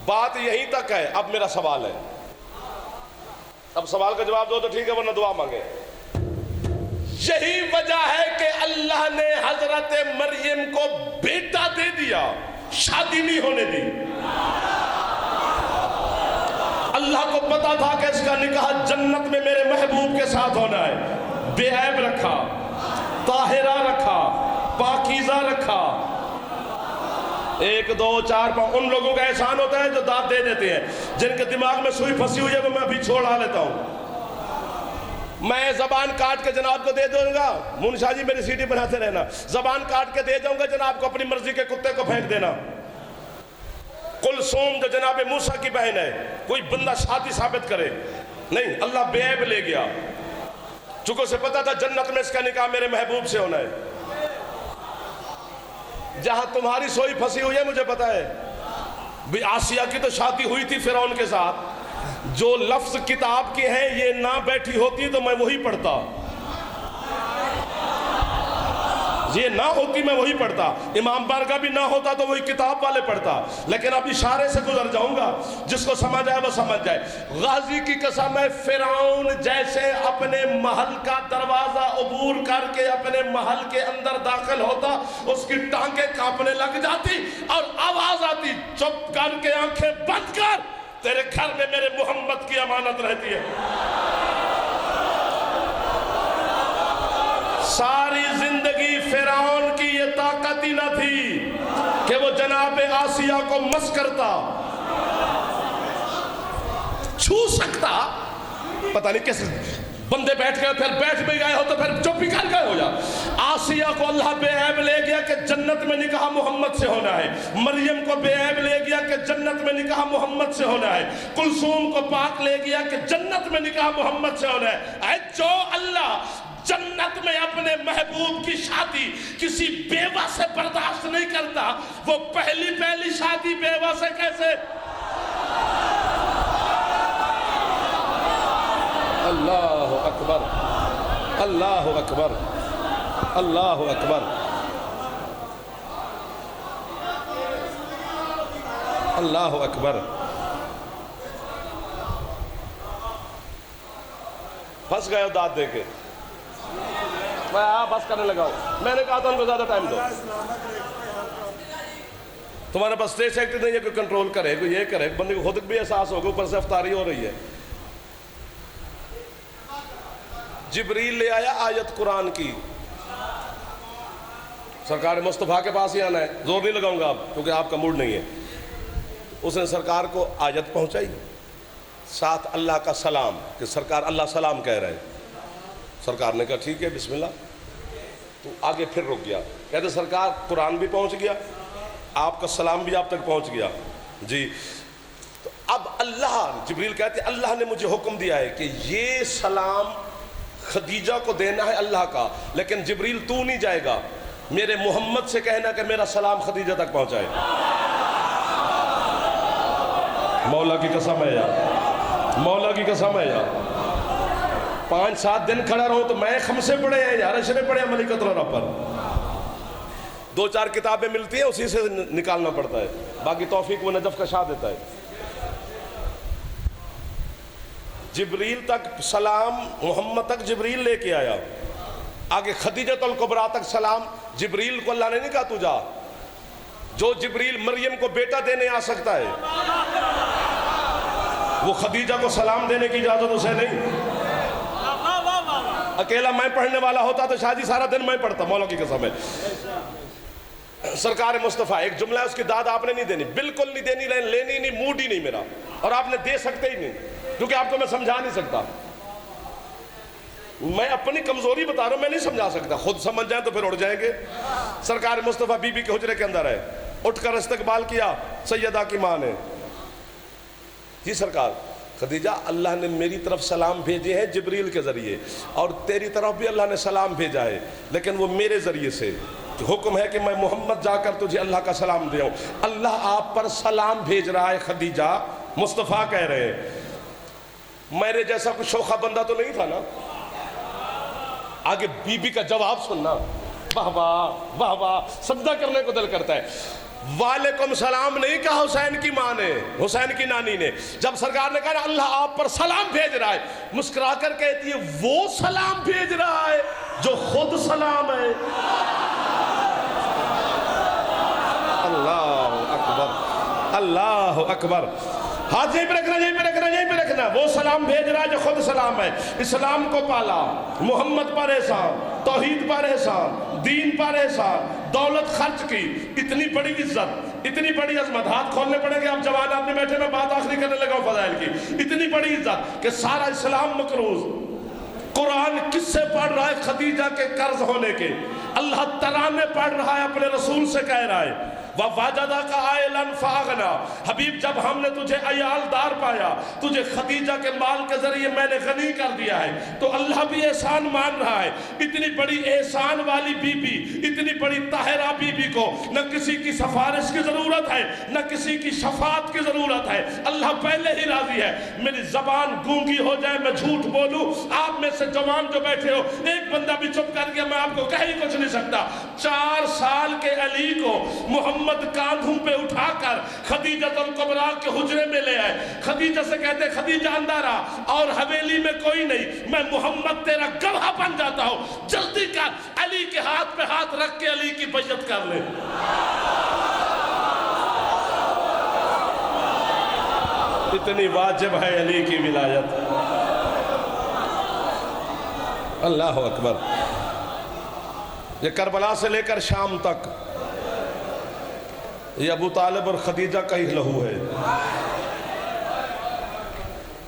Speaker 1: بات یہیں تک ہے. اب میرا سوال ہے، اب سوال کا جواب دو تو ٹھیک ہے ورنہ دعا مانگے. یہی وجہ ہے کہ اللہ نے حضرت مریم کو بیٹا دے دیا، شادی نہیں ہونے دی. اللہ کو پتا تھا کہ اس کا نکاح جنت میں میرے محبوب کے ساتھ ہونا ہے. بے عیب رکھا، طاہرہ رکھا، پاکیزہ رکھا. 1 2 4 5 ان لوگوں کا احسان ہوتا ہے جو داد دے دیتے ہیں، جن کے دماغ میں سوئی پھنسی ہوئی ہے وہ میں ابھی چھوڑا لیتا ہوں. میں زبان کاٹ کے جناب کو دے دوں گا، منشا جی میری سیٹی بناتے رہنا، زبان کاٹ کے دے جاؤں گا جناب کو، اپنی مرضی کے کتے کو پھینک دینا. کلثوم جو جناب موسیٰ کی بہن ہے، کوئی بندہ شادی ثابت کرے نہیں، اللہ بے عیب لے گیا. چونکہ اسے پتا تھا جنت میں اس کا نکاح میرے محبوب سے ہونا ہے. جہاں تمہاری سوئی پھنسی ہوئی ہے مجھے پتا ہے. بھی آسیہ کی تو شادی ہوئی تھی فرعون کے ساتھ، جو لفظ کتاب کے ہیں یہ نہ بیٹھی ہوتی تو میں وہی پڑھتا، یہ نہ ہوتی میں وہی پڑھتا، امام بارگاہ بھی نہ ہوتا تو وہی کتاب والے پڑھتا. لیکن اب اشارے سے گزر جاؤں گا، جس کو سمجھ آئے وہ سمجھ جائے. غازی کی قسم ہے، فرعون جیسے اپنے محل کا دروازہ عبور کر کے اپنے محل کے اندر داخل ہوتا، اس کی ٹانگیں کانپنے لگ جاتی اور آواز آتی، چپ کر کے آنکھیں بند کر، تیرے گھر میں میرے محمد کی امانت رہتی ہے. ساری زندگی فرعون کی یہ طاقت ہی نہ تھی کہ وہ جناب آسیہ کو مس کرتا، چھو سکتا. پتہ نہیں کیسے بندے بیٹھ گئے، پھر بیٹھ بھی گئے ہو تو پھر چپ بھی کر گئے ہو جا. آسیہ کو اللہ بے عیب لے گیا کہ جنت میں نکاح محمد سے ہونا ہے. مریم کو بے عیب لے گیا کہ جنت میں نکاح محمد سے ہونا ہے. کلثوم کو پاک لے گیا کہ جنت میں نکاح محمد سے ہونا ہے. اے جو اللہ جنت میں اپنے محبوب کی شادی کسی بیوہ سے برداشت نہیں کرتا، وہ پہلی شادی بیوہ سے کیسے؟ اللہ اکبر، اللہ اکبر، اللہ اکبر، اللہ اکبر. پھنس گئے ہو داد دے کے. میں بس کرنے لگا ہوں. میں نے کہا تھا ان کو زیادہ ٹائم دو. تمہارے پاس اسٹیج سیکٹر نہیں ہے کوئی کنٹرول کرے، کوئی یہ کرے. بندے کو خود بھی احساس ہوگا، اوپر سے افطاری ہو رہی ہے. جبریل لے آیا آیت قرآن کی. سرکار مصطفیٰ کے پاس ہی آنا ہے، زور نہیں لگاؤں گا اب کیونکہ آپ کا موڈ نہیں ہے. اس نے سرکار کو آیت پہنچائی، ساتھ اللہ کا سلام، کہ سرکار اللہ سلام کہہ رہے ہیں. سرکار نے کہا ٹھیک ہے بسم اللہ. تو آگے پھر رک گیا. کہتے سرکار قرآن بھی پہنچ گیا، آپ کا سلام بھی آپ تک پہنچ گیا. جی تو اب اللہ، جبریل کہتے اللہ نے مجھے حکم دیا ہے کہ یہ سلام خدیجہ کو دینا ہے اللہ کا، لیکن جبریل تو نہیں جائے گا، میرے محمد سے کہنا کہ میرا سلام خدیجہ تک پہنچائے. مولا کی قسم ہے یار، مولا کی قسم ہے یار. 5-7 دن کھڑا رہوں تو میں خمسے پڑھے ہیں یار، اشرے پڑھے ہیں ملکۃ الرحمہ پر. 2-4 کتابیں ملتی ہیں اسی سے نکالنا پڑتا ہے، باقی توفیق و نجف کا شاہ دیتا ہے. جبریل تک سلام محمد تک جبریل لے کے آیا. آگے خدیجۃ الکبریٰ تک سلام جبریل کو اللہ نے نہیں کہا تو جا. جو جبریل مریم کو بیٹا دینے آ سکتا ہے وہ خدیجہ کو سلام دینے کی اجازت اسے نہیں. اکیلا میں پڑھنے والا ہوتا تو شادی سارا دن میں پڑھتا، مولا کی قسم ہے. سرکار مصطفیٰ ایک جملہ ہے، اس کی داد آپ نے نہیں دینی، بالکل نہیں دینی، لینی نہیں، موڈ ہی نہیں میرا، اور آپ نے دے سکتے ہی نہیں، کیونکہ آپ کو میں سمجھا نہیں سکتا، میں اپنی کمزوری بتا رہا ہوں، میں نہیں سمجھا سکتا، خود سمجھ جائیں تو پھر اڑ جائیں گے۔ سرکار مصطفیٰ بی بی کے حجرے کے اندر ہے، اٹھ کر استقبال کیا سیدہ کی ماں نے، جی سرکار خدیجہ اللہ نے میری طرف سلام بھیجے ہیں جبریل کے ذریعے، اور تیری طرف بھی اللہ نے سلام بھیجا ہے، لیکن وہ میرے ذریعے سے حکم ہے کہ میں محمد جا کر تجھے اللہ کا سلام دے آؤں، اللہ آپ پر سلام بھیج رہا ہے خدیجہ، مصطفیٰ کہہ رہے ہیں۔ میرے جیسا کوئی شوخہ بندہ تو نہیں تھا نا؟ آگے بی بی کا جواب سننا، واہ واہ واہ واہ، سجدہ کرنے کو دل کرتا ہے۔ وعلیکم سلام نہیں کہا حسین کی ماں نے، حسین کی نانی نے، جب سرکار نے کہا اللہ آپ پر سلام بھیج رہا ہے، مسکرا کر کہتی ہے وہ سلام بھیج رہا ہے جو خود سلام ہے۔ اللہ اکبر، اللہ اکبر، ہاتھ یہیں پہ رکھنا، یہیں پہ رکھنا، یہیں پہ رکھنا، وہ سلام بھیج رہا ہے جو خود سلام ہے۔ اسلام کو پالا، محمد پر احسان، توحید پر احسان، دین پر احسان، دولت خرچ کی، اتنی بڑی عزت، اتنی بڑی عظمت، ہاتھ کھولنے پڑیں گے، آپ جوان آدمی بیٹھے، میں بات آخری کرنے لگا ہوں فضائل کی، اتنی بڑی عزت کہ سارا اسلام مقروض، قرآن کس سے پڑھ رہا ہے؟ خدیجہ کے قرض ہونے کے، اللہ ترانے پڑھ رہا ہے، اپنے رسول سے کہہ رہا ہے وَوَجَدَكَ عَائِلًا فَأَغْنَىٰ، حبیب جب ہم نے تجھے عیال دار پایا، تجھے خدیجہ کے مال کے ذریعے میں نے غنی کر دیا ہے، تو اللہ بھی احسان مان رہا ہے۔ اتنی بڑی احسان والی بی بی، اتنی بڑی طاہرہ بی بی کو نہ کسی کی سفارش کی ضرورت ہے، نہ کسی کی شفاعت کی ضرورت ہے، اللہ پہلے ہی راضی ہے۔ میری زبان گونگی ہو جائے، میں جھوٹ بولوں، آپ میں سے جوان جو بیٹھے ہو، ایک بندہ بھی چپ کر کے میں آپ کو کہیں کچھ نہیں سکتا۔ 4 سال کے علی کو محمد کاندھوں پہ اٹھا کر خدیجہ الکبریٰ کے حجرے میں لے آئے، خدیجہ سے کہتے خدیجہ اندر آ، اور حویلی میں کوئی نہیں، میں محمد تیرا گواہ بن جاتا ہوں، جلدی کر، علی کے ہاتھ پہ ہاتھ رکھ کے علی کی بیعت کر لے۔ اتنی واجب ہے علی کی ولایت، اللہ اکبر۔ یہ کربلا سے لے کر شام تک یہ ابو طالب اور خدیجہ کا ہی لہو ہے،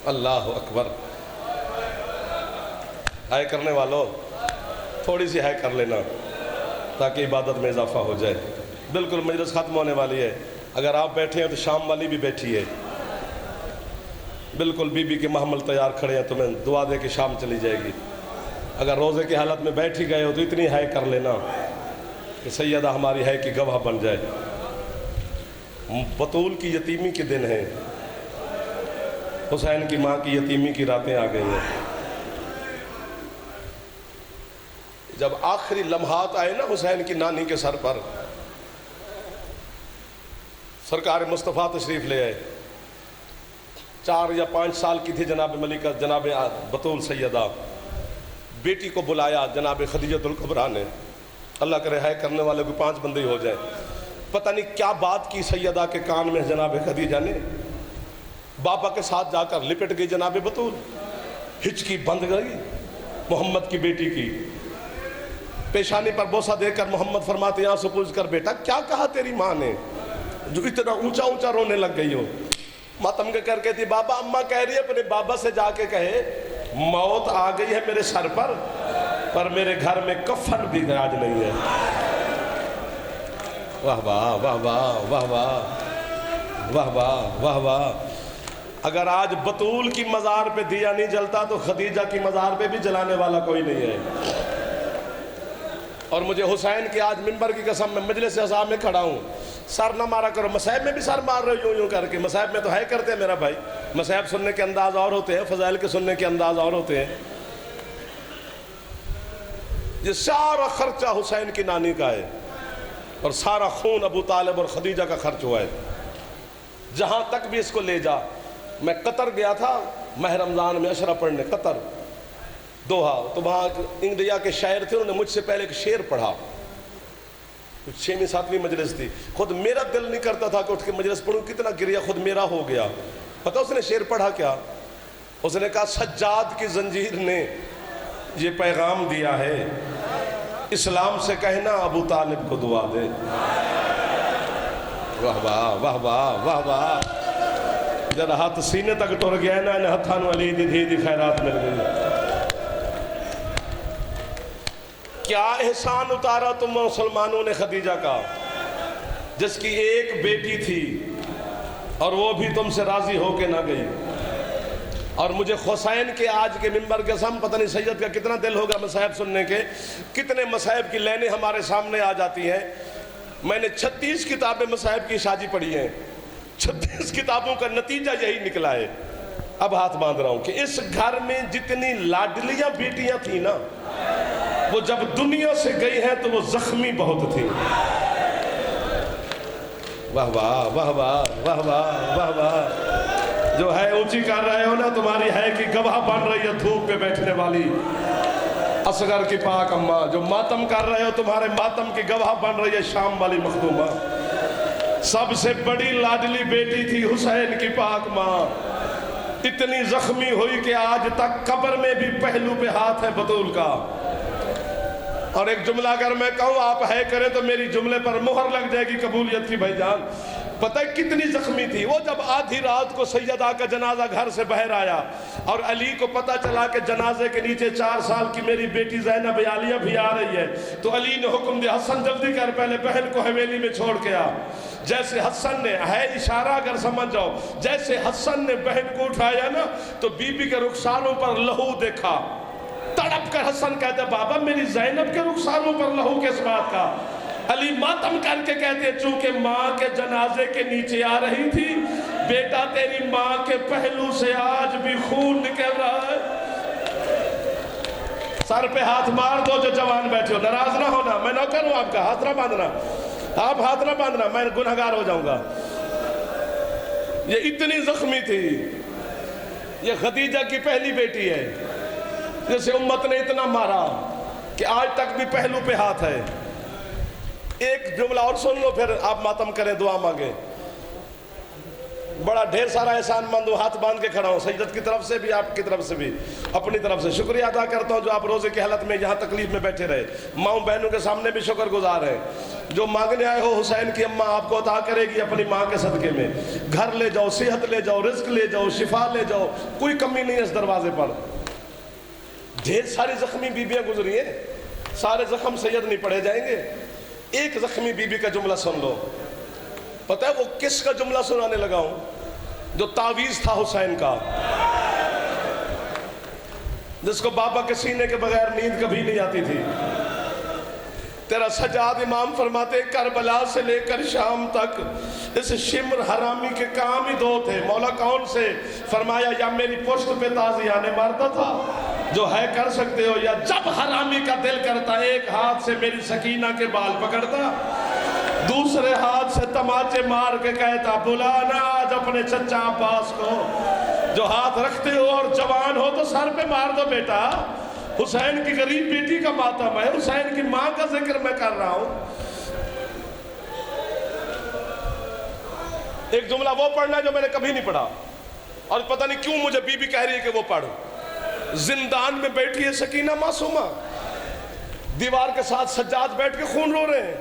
Speaker 1: اللہ اکبر۔ ہائے کرنے والوں تھوڑی سی ہائے کر لینا تاکہ عبادت میں اضافہ ہو جائے۔ بالکل مجلس ختم ہونے والی ہے، اگر آپ بیٹھے ہیں تو شام والی بھی بیٹھی ہے، بالکل بی بی کے محمل تیار کھڑے ہیں، تمہیں دعا دے کہ شام چلی جائے گی۔ اگر روزے کی حالت میں بیٹھ ہی گئے ہو تو اتنی ہائے کر لینا کہ سیدہ ہماری ہائے کی گواہ بن جائے۔ بطول کی یتیمی کے دن ہیں، حسین کی ماں کی یتیمی کی راتیں آ گئی ہیں۔ جب آخری لمحات آئے نا حسین کی نانی کے سر پر، سرکار مصطفیٰ تشریف لے آئے، 4 یا 5 سال کی تھی جناب ملکہ، جناب بطول سیدہ، بیٹی کو بلایا جناب خدیجہ الکبریٰ نے، اللہ کرے ہائے کرنے والے کو 5 بندے ہو جائے۔ پتہ نہیں کیا بات کی سیدہ کے کان میں جناب خدیجہ نے، بابا کے ساتھ جا کر لپٹ گئی جناب بطول، ہچکی بند گئی محمد کی بیٹی کی، پیشانی پر بوسہ دے کر محمد فرماتے یہاں سے پوچھ کر بیٹا کیا کہا تیری ماں نے جو اتنا اونچا اونچا رونے لگ گئی ہو؟ ماتم کے کر کے تھی بابا، اماں کہہ رہی ہے اپنے بابا سے جا کے کہے موت آ گئی ہے میرے سر پر میرے گھر میں کفن بھی آج نہیں ہے۔ واہ واہ واہ واہ واہ واہ واہ واہ واہ واہ۔ اگر آج بطول کی مزار پہ دیا نہیں جلتا تو خدیجہ کی مزار پہ بھی جلانے والا کوئی نہیں ہے۔ اور مجھے حسین کی آج منبر کی قسم میں مجلس اعزام میں کھڑا ہوں، سر نہ مارا کرو، مصائب میں بھی سر مار رہے ہو یوں کر کے، مصائب میں تو ہے کرتے ہیں میرا بھائی، مصائب سننے کے انداز اور ہوتے ہیں، فضائل کے سننے کے انداز اور ہوتے ہیں۔ یہ سارا خرچہ حسین کی نانی کا ہے اور سارا خون ابو طالب اور خدیجہ کا خرچ ہوا ہے۔ جہاں تک بھی اس کو لے جا، میں قطر گیا تھا ماہ رمضان میں عشرہ پڑھنے، قطر دوحہ، تو وہاں انگلیا کے شاعر تھے، انہوں نے مجھ سے پہلے ایک شعر پڑھا، 6ویں 7ویں مجلس تھی، خود میرا دل نہیں کرتا تھا کہ اٹھ کے مجلس پڑھوں، کتنا گریا خود میرا ہو گیا۔ پتہ اس نے شعر پڑھا کیا؟ اس نے کہا سجاد کی زنجیر نے یہ پیغام دیا ہے، اسلام سے کہنا ابو طالب کو دعا دے۔ واہ واہ واہ واہ واہ واہ. جب ہاتھ سینے تک ٹر گیا نا ان ہتھان والی دی خیرات مل گئی. کیا احسان اتارا تم مسلمانوں نے خدیجہ کا، جس کی ایک بیٹی تھی اور وہ بھی تم سے راضی ہو کے نہ گئی. اور مجھے حسین کے آج کے ممبر کے سام پتہ نہیں سید کا کتنا دل ہوگا مصائب سننے کے، کتنے مصائب کی لینیں ہمارے سامنے آ جاتی ہیں. میں نے 36 کتابیں مصائب کی شادی پڑھی ہیں، 36 کتابوں کا نتیجہ یہی نکلا ہے. اب ہاتھ باندھ رہا ہوں کہ اس گھر میں جتنی لاڈلیاں بیٹیاں تھیں نا، وہ جب دنیا سے گئی ہیں تو وہ زخمی بہت تھی. واہ واہ واہ واہ واہ واہ واہ واہ. جو ہے اونچی کر رہے ہو نا، تمہاری ہے کہ گواہ بن رہی ہے دھوپ پہ بیٹھنے والی اصغر کی پاک اماں. جو ماتم کر رہے ہو، تمہارے ماتم کی گواہ بن رہی ہے شام والی مخدومہ. سب سے بڑی لاڈلی بیٹی تھی حسین کی پاک ماں. اتنی زخمی ہوئی کہ آج تک قبر میں بھی پہلو پہ ہاتھ ہے بطول کا. اور ایک جملہ اگر میں کہوں آپ ہے کریں تو میری جملے پر مہر لگ جائے گی قبولیت کی. بھائی جان پتہ ہے کتنی زخمی تھی وہ. جب آدھی رات کو سیدہ کا جنازہ گھر سے باہر آیا اور علی کو پتہ چلا کہ جنازے کے نیچے 4 سال کی میری بیٹی زینب عالیہ بھی آ رہی ہے، تو علی نے حکم دیا حسن جلدی کر پہلے بہن کو حویلی میں چھوڑ کے آ. جیسے حسن نے، ہے اشارہ اگر سمجھ جاؤ، جیسے حسن نے بہن کو اٹھایا نا تو بی بی کے رخساروں پر لہو دیکھا. تڑپ کر حسن کہتے بابا میری زینب کے رخساروں پر لہو کس بات کا؟ علی ماتم کر کے کہتے چونکہ ماں کے جنازے کے نیچے آ رہی تھی، بیٹا تیری ماں کے پہلو سے آج بھی خون نکل رہا ہے. سر پہ ہاتھ مار دو جو جوان بیٹھے ہو، ناراض نہ ہونا. میں نوکر ہوں آپ کا، ہاتھ نہ باندھنا، آپ ہاتھ نہ باندھنا، میں گنہگار ہو جاؤں گا. یہ اتنی زخمی تھی. یہ خدیجہ کی پہلی بیٹی ہے جسے امت نے اتنا مارا کہ آج تک بھی پہلو پہ ہاتھ ہے. ایک جملہ اور سن لو پھر آپ ماتم کریں، دعا مانگیں. بڑا ڈھیر سارا احسان مند ہوں، ہاتھ باندھ کے کھڑا ہوں سیدت کی طرف سے بھی، آپ کی طرف سے بھی، اپنی طرف سے شکریہ ادا کرتا ہوں جو آپ روزے کی حالت میں یہاں تکلیف میں بیٹھے رہے. ماؤں بہنوں کے سامنے بھی شکر گزار ہیں. جو مانگنے آئے ہو حسین کی اماں آپ کو عطا کرے گی اپنی ماں کے صدقے میں. گھر لے جاؤ، صحت لے جاؤ، رزق لے جاؤ، شفا لے جاؤ، کوئی کمی نہیں ہے اس دروازے پر. ڈھیر ساری زخمی بیبیاں گزری ہیں، سارے زخم سید نہیں پڑھے جائیں گے. ایک زخمی بی بی کا جملہ سن لو. پتہ ہے وہ کس کا جملہ سنانے لگا ہوں؟ جو تعویذ تھا حسین کا، جس کو بابا کے سینے کے بغیر نیند کبھی نہیں آتی تھی. تیرا سجاد امام فرماتے کربلا سے لے کر شام تک اس شمر حرامی کے کام ہی 2 تھے. مولا کون سے؟ فرمایا یا میری پشت پہ تازیانے مارتا تھا جو ہے کر سکتے ہو، یا جب حرامی کا دل کرتا ایک ہاتھ سے میری سکینہ کے بال پکڑتا، دوسرے ہاتھ سے تماچے مار کے کہتا بلانا آج اپنے چچا عباس کو. جو ہاتھ رکھتے ہو اور جوان ہو تو سر پہ مار دو بیٹا. حسین کی غریب بیٹی کا ماتم ہے، حسین کی ماں کا ذکر میں کر رہا ہوں. ایک جملہ وہ پڑھنا جو میں نے کبھی نہیں پڑھا اور پتہ نہیں کیوں مجھے بی بی کہہ رہی ہے کہ وہ پڑھ. زندان میں بیٹھی ہے سکینہ معصومہ، دیوار کے ساتھ سجاد بیٹھ کے خون رو رہے ہیں.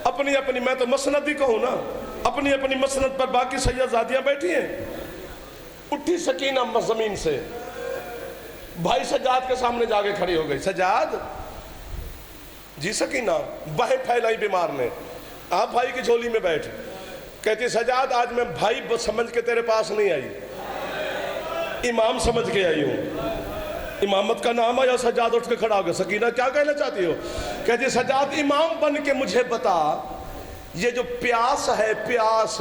Speaker 1: اپنی اپنی، میں تو مسند ہی کہوں نا، اپنی اپنی مسند پر باقی سیدزادیاں بیٹھی ہیں. اٹھی سکینہ زمین سے، بھائی سجاد کے سامنے جا کے کھڑی ہو گئی. سجاد جی سکینہ، باہیں پھیلائی بیمار نے. آپ بھائی کی جھولی میں بیٹھ. کہتی سجاد آج میں بھائی سمجھ کے تیرے پاس نہیں آئی، امام سمجھ کے آئی ہوں. امامت کا نام آیا. سجاد اٹھ کے کھڑا ہو گیا. سکینہ کیا کہنا چاہتی ہو؟ کہتی سجاد امام بن کے مجھے بتا یہ جو پیاس ہے، پیاس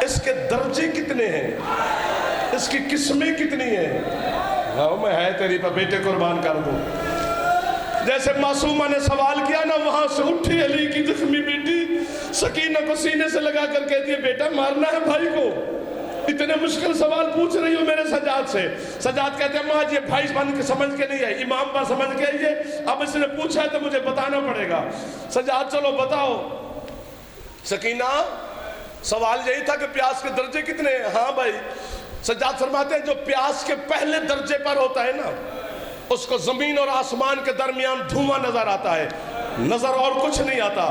Speaker 1: اس کے درجے کتنے ہیں، اس کی قسمیں کتنی ہیں؟ میں ہے تیری پر بیٹے قربان کر دوں. جیسے معصومہ نے سوال کیا نا، وہاں سے اٹھی علی کی زخمی بیٹی سکینہ کو سینے سے لگا کر کہتی ہے بیٹا مارنا ہے بھائی کو؟ اتنے مشکل سوال پوچھ رہی ہو میرے سجاد سے. سجاد کہتے ہیں ماں یہ بھائی بن کے سمجھ کے نہیں آئی، امام پر سمجھ کے آئیے. اب اس نے پوچھا ہے تو مجھے بتانا پڑے گا. سجاد چلو بتاؤ. سکینہ سوال یہی تھا کہ پیاس کے درجے کتنے ہیں؟ ہاں بھائی. سجاد فرماتے ہیں جو پیاس کے پہلے درجے پر ہوتا ہے نا، اس کو زمین اور آسمان کے درمیان دھواں نظر آتا ہے، نظر اور کچھ نہیں آتا.